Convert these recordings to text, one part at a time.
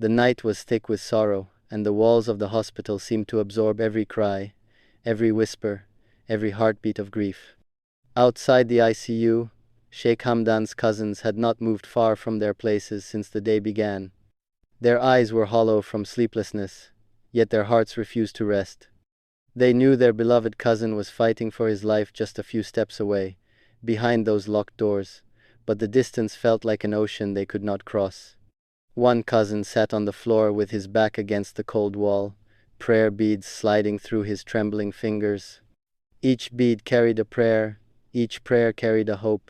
The night was thick with sorrow, and the walls of the hospital seemed to absorb every cry, every whisper, every heartbeat of grief. Outside the ICU, Sheikh Hamdan's cousins had not moved far from their places since the day began. Their eyes were hollow from sleeplessness, yet their hearts refused to rest. They knew their beloved cousin was fighting for his life just a few steps away, behind those locked doors, but the distance felt like an ocean they could not cross. One cousin sat on the floor with his back against the cold wall, prayer beads sliding through his trembling fingers. Each bead carried a prayer, each prayer carried a hope.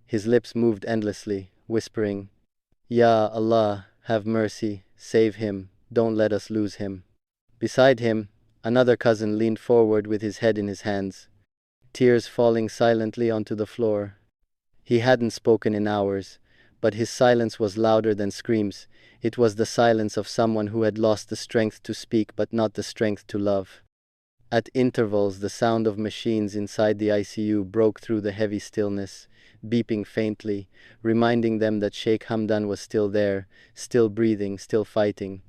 His lips moved endlessly, whispering, "Ya Allah, have mercy, save him, don't let us lose him." Beside him, another cousin leaned forward with his head in his hands, tears falling silently onto the floor. He hadn't spoken in hours, but his silence was louder than screams. It was the silence of someone who had lost the strength to speak but not the strength to love. At intervals, the sound of machines inside the ICU broke through the heavy stillness, beeping faintly, reminding them that Sheikh Hamdan was still there, still breathing, still fighting.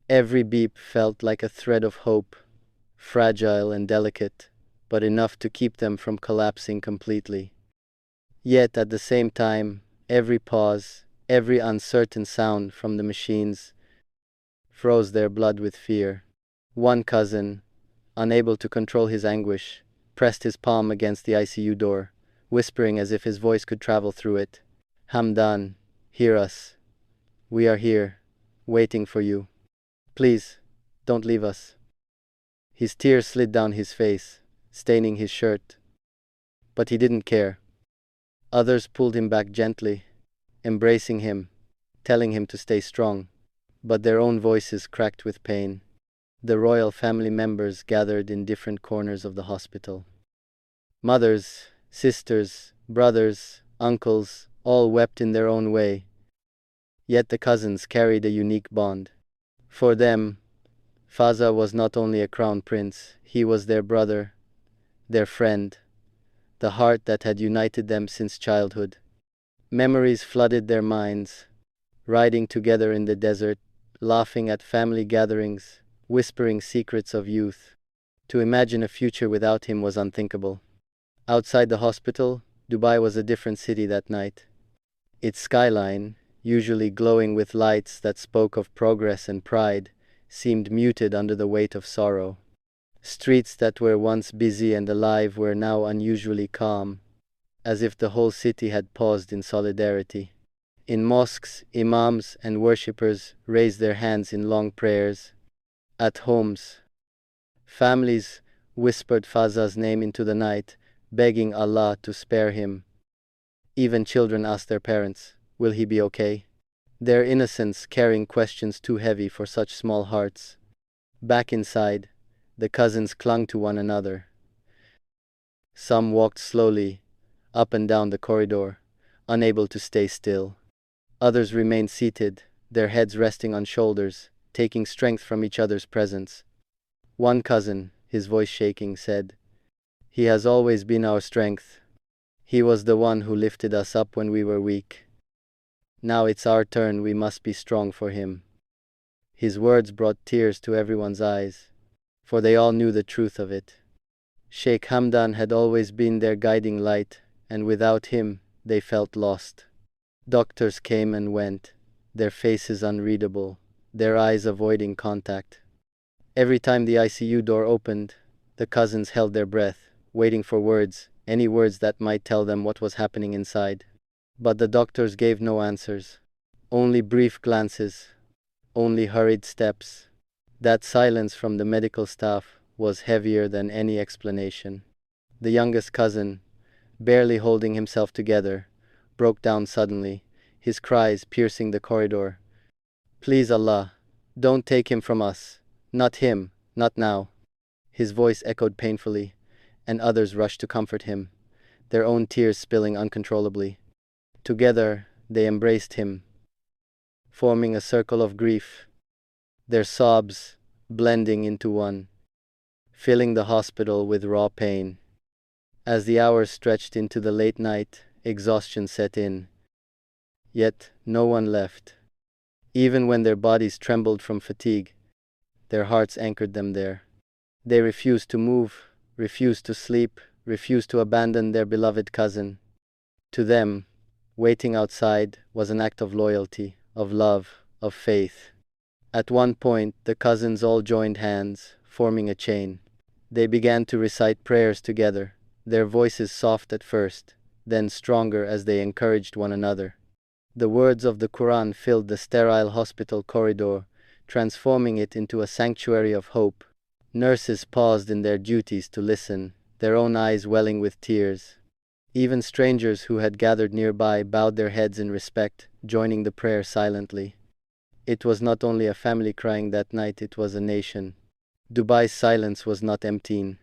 Every beep felt like a thread of hope, fragile and delicate, but enough to keep them from collapsing completely. Yet at the same time, every pause, every uncertain sound from the machines froze their blood with fear. One cousin, unable to control his anguish, pressed his palm against the ICU door, whispering as if his voice could travel through it, "Hamdan, hear us. We are here, waiting for you. Please, don't leave us." His tears slid down his face, staining his shirt. But he didn't care. Others pulled him back gently, embracing him, telling him to stay strong. But their own voices cracked with pain. The royal family members gathered in different corners of the hospital. Mothers, sisters, brothers, uncles, all wept in their own way. Yet the cousins carried a unique bond. For them, Fazza was not only a crown prince, he was their brother, their friend, the heart that had united them since childhood. Memories flooded their minds, riding together in the desert, laughing at family gatherings, whispering secrets of youth. To imagine a future without him was unthinkable. Outside the hospital, Dubai was a different city that night. Its skyline, usually glowing with lights that spoke of progress and pride, seemed muted under the weight of sorrow. Streets that were once busy and alive were now unusually calm, as if the whole city had paused in solidarity. In mosques, imams and worshippers raised their hands in long prayers. At homes, families whispered Fazza's name into the night, begging Allah to spare him. Even children asked their parents, "Will he be okay?" Their innocence carrying questions too heavy for such small hearts. Back inside, the cousins clung to one another. Some walked slowly, up and down the corridor, unable to stay still. Others remained seated, their heads resting on shoulders, taking strength from each other's presence. One cousin, his voice shaking, said, "He has always been our strength. He was the one who lifted us up when we were weak. Now it's our turn, we must be strong for him." His words brought tears to everyone's eyes, for they all knew the truth of it. Sheikh Hamdan had always been their guiding light, and without him, they felt lost. Doctors came and went, their faces unreadable, their eyes avoiding contact. Every time the ICU door opened, the cousins held their breath, waiting for words, any words that might tell them what was happening inside. But the doctors gave no answers, only brief glances, only hurried steps. That silence from the medical staff was heavier than any explanation. The youngest cousin, barely holding himself together, broke down suddenly, his cries piercing the corridor. "Please Allah, don't take him from us. Not him, not now." His voice echoed painfully, and others rushed to comfort him, their own tears spilling uncontrollably. Together, they embraced him, forming a circle of grief, their sobs blending into one, filling the hospital with raw pain. As the hours stretched into the late night, exhaustion set in. Yet no one left. Even when their bodies trembled from fatigue, their hearts anchored them there. They refused to move, refused to sleep, refused to abandon their beloved cousin. To them, waiting outside was an act of loyalty, of love, of faith. At one point, the cousins all joined hands, forming a chain. They began to recite prayers together, their voices soft at first, then stronger as they encouraged one another. The words of the Quran filled the sterile hospital corridor, transforming it into a sanctuary of hope. Nurses paused in their duties to listen, their own eyes welling with tears. Even strangers who had gathered nearby bowed their heads in respect, joining the prayer silently. It was not only a family crying that night, it was a nation. Dubai's silence was not emptying.